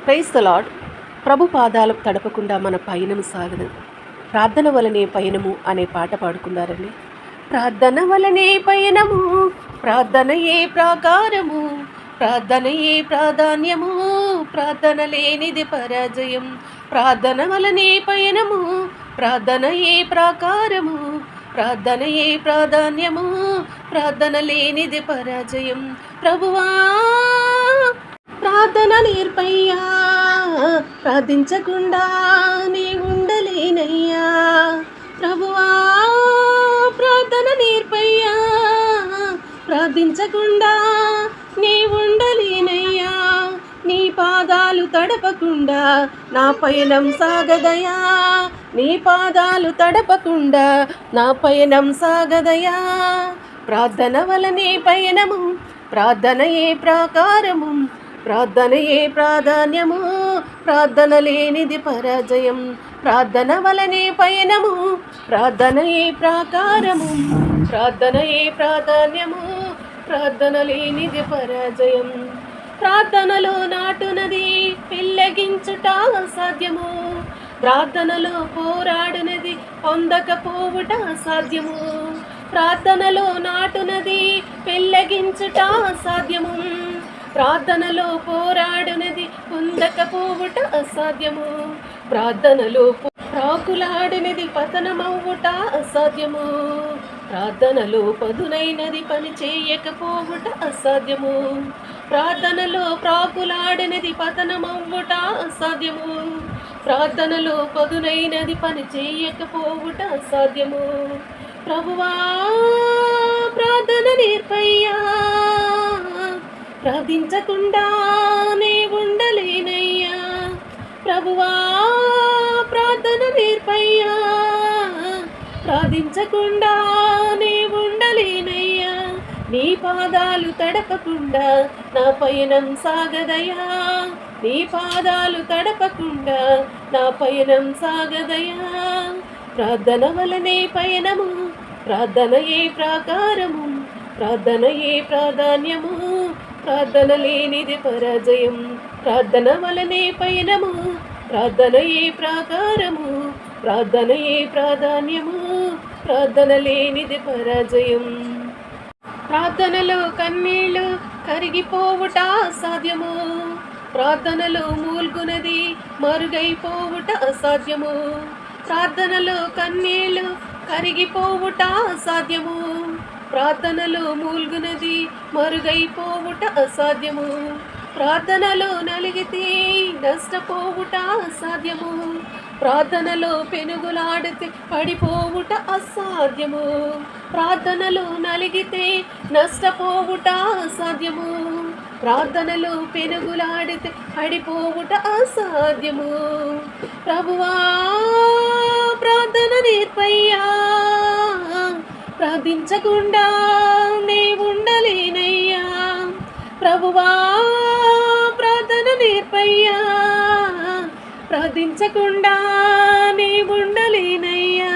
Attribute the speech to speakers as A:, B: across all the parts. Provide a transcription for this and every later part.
A: Praise the lord. ప్రభు పాదాలు తడపకుండా మన పయనం సాగదు. ప్రార్థన వలనే పయనము అనే పాట పాడుకున్నారండి. ప్రార్థన వలనే పయనము, ప్రార్థనయే ప్రాకారము, ప్రార్థనయే ప్రాధాన్యము, ప్రార్థన లేనిది పరాజయం. ప్రార్థన వలనే పయనము, ప్రార్థనయే ప్రాకారము, ప్రార్థనయే ప్రాధాన్యము, ప్రార్థన లేనిది పరాజయం. ప్రభువా ప్రార్థన నేర్పయ్యా, ప్రార్థించకుండా నీ ఉండలేనయ్యా. ప్రభువా ప్రార్థన నేర్పయ్యా, ప్రార్థించకుండా నీ ఉండలేనయ్యా. నీ పాదాలు తడపకుండా నా పయనం సాగదయా, నీ పాదాలు తడపకుండా నా పయనం సాగదయా. ప్రార్థన వలనే పయనము, ప్రార్థనయే ప్రాకారము, ప్రార్థనయే ప్రాధాన్యము, ప్రార్థన లేనిది పరాజయం. ప్రార్థన వలనే పయనము, ప్రార్థనయే ప్రాకారము, ప్రార్థనయే ప్రాధాన్యము, ప్రార్థన లేనిది పరాజయం. ప్రార్థనలో నాటునది పెళ్ళగించుట అసాధ్యము, ప్రార్థనలో పోరాడునది పొందకపోవుట అసాధ్యము. ప్రార్థనలో నాటునది పెళ్ళగించుట అసాధ్యము, ప్రార్థనలో పోరాడునది పొందకపోవుట అసాధ్యము. ప్రార్థనలో ప్రాకులాడినది పతనమవుట అసాధ్యము, ప్రార్థనలో పదునైనది పని చేయకపోవుట అసాధ్యము. ప్రార్థనలో ప్రాకులాడినది పతనమవుట అసాధ్యము, ప్రార్థనలో పదునైనది పని చేయకపోవుట అసాధ్యము. ప్రభువా ప్రార్థన నేర్పయ్యా, ప్రార్థించకుండా నే ఉండలేనయ్యా. ప్రభువా ప్రార్థన నేర్పయ్యా, ప్రార్థించకుండా నే ఉండలేనయ్యా. నీ పాదాలు తడపకుండా నా పయనం సాగదయా, నీ పాదాలు తడపకుండా నా పయనం సాగదయా. ప్రార్థన వలనే పయనము, ప్రార్థనయే ప్రాకారము, ప్రార్థనయే ప్రాధాన్యము, ప్రార్థన లేనిది పరాజయం. ప్రార్థన వలనే పయనము, ప్రార్థనయే ప్రాకారము, ప్రార్థనయే ప్రాధాన్యము, ప్రార్థన లేనిది పరాజయం. ప్రార్థనలో కన్నీళ్ళు కరిగిపోవుట అసాధ్యము, ప్రార్థనలో మూల్గునది మరుగైపోవుట అసాధ్యము. ప్రార్థనలో కన్నీళ్ళు కరిగిపోవుట అసాధ్యము, ప్రార్థనలో మూల్గునది మరుగైపోవుట అసాధ్యము. ప్రార్థనలో నలిగితే నష్టపోవుట అసాధ్యము, ప్రార్థనలో పెనుగులాడితే పడిపోవుట అసాధ్యము. ప్రార్థనలో నలిగితే నష్టపోవుట అసాధ్యము, ప్రార్థనలో పెనుగులాడితే పడిపోవుట అసాధ్యము. ప్రభువా ప్రార్థన నేర్పయ్యా, ప్రార్థించకుండా నే ఉండలేనయ్యా. ప్రభువా ప్రార్థన నేర్పయ్యా, ప్రార్థించకుండా నే ఉండలేనయ్యా.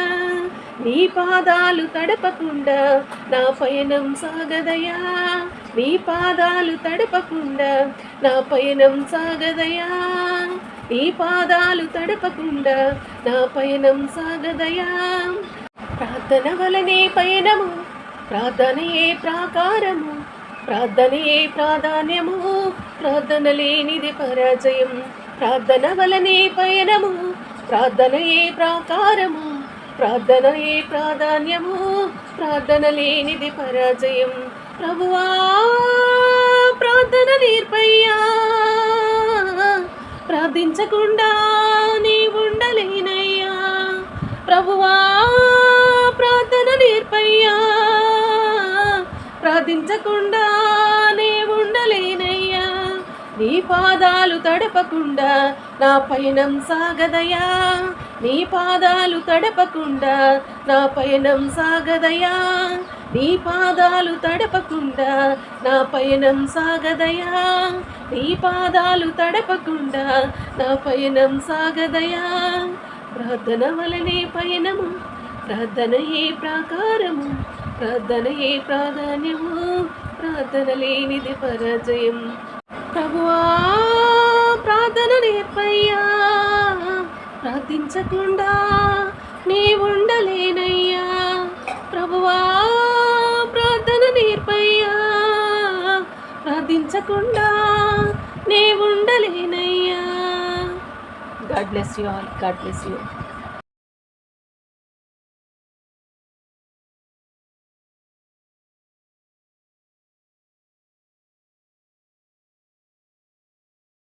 A: నీ పాదాలు తడపకుండా నా పయనం సాగదయా, నీ పాదాలు తడపకుండా నా పయనం సాగదయా. నీ పాదాలు తడపకుండా నా పయనం సాగదయా. ప్రార్థన వలనే పయనము, ప్రార్థనయే ప్రాకారము, ప్రార్థనయే ప్రాధాన్యము, ప్రార్థన లేనిది పరాజయం. ప్రార్థన వలనే పయనము, ప్రార్థనయే ప్రాకారము, ప్రార్థనయే ప్రాధాన్యము, ప్రార్థన లేనిది పరాజయం. ప్రభువా ప్రార్థన నేర్పయ్యా, ప్రార్థించకుండా నీ ఉండలేనయ్యా. ప్రభువా ప్రార్థన నేర్పయ్యా, ప్రార్థించకుండా నే ఉండలేనయ్యా. నీ పాదాలు తడపకుండా నా పయనం సాగదయా, నీ పాదాలు తడపకుండా నా పయనం సాగదయా. నీ పాదాలు తడపకుండా నా పయనం సాగదయా, నీ పాదాలు తడపకుండా నా పయనం సాగదయా. ప్రార్థన వలనే పయనము, ప్రార్థనయే ప్రాకారము, ప్రార్థనయే ప్రాధాన్యము, ప్రార్థన లేనిది పరాజయం. ప్రభువా ప్రార్థన ప్రార్థించకుండా నీ ఉండలేనయ్యా. ప్రభువా ప్రార్థన నేర్పయ్యా, ప్రార్థించకుండా నీ ఉండలేనయ్యా. God bless you all. God bless you.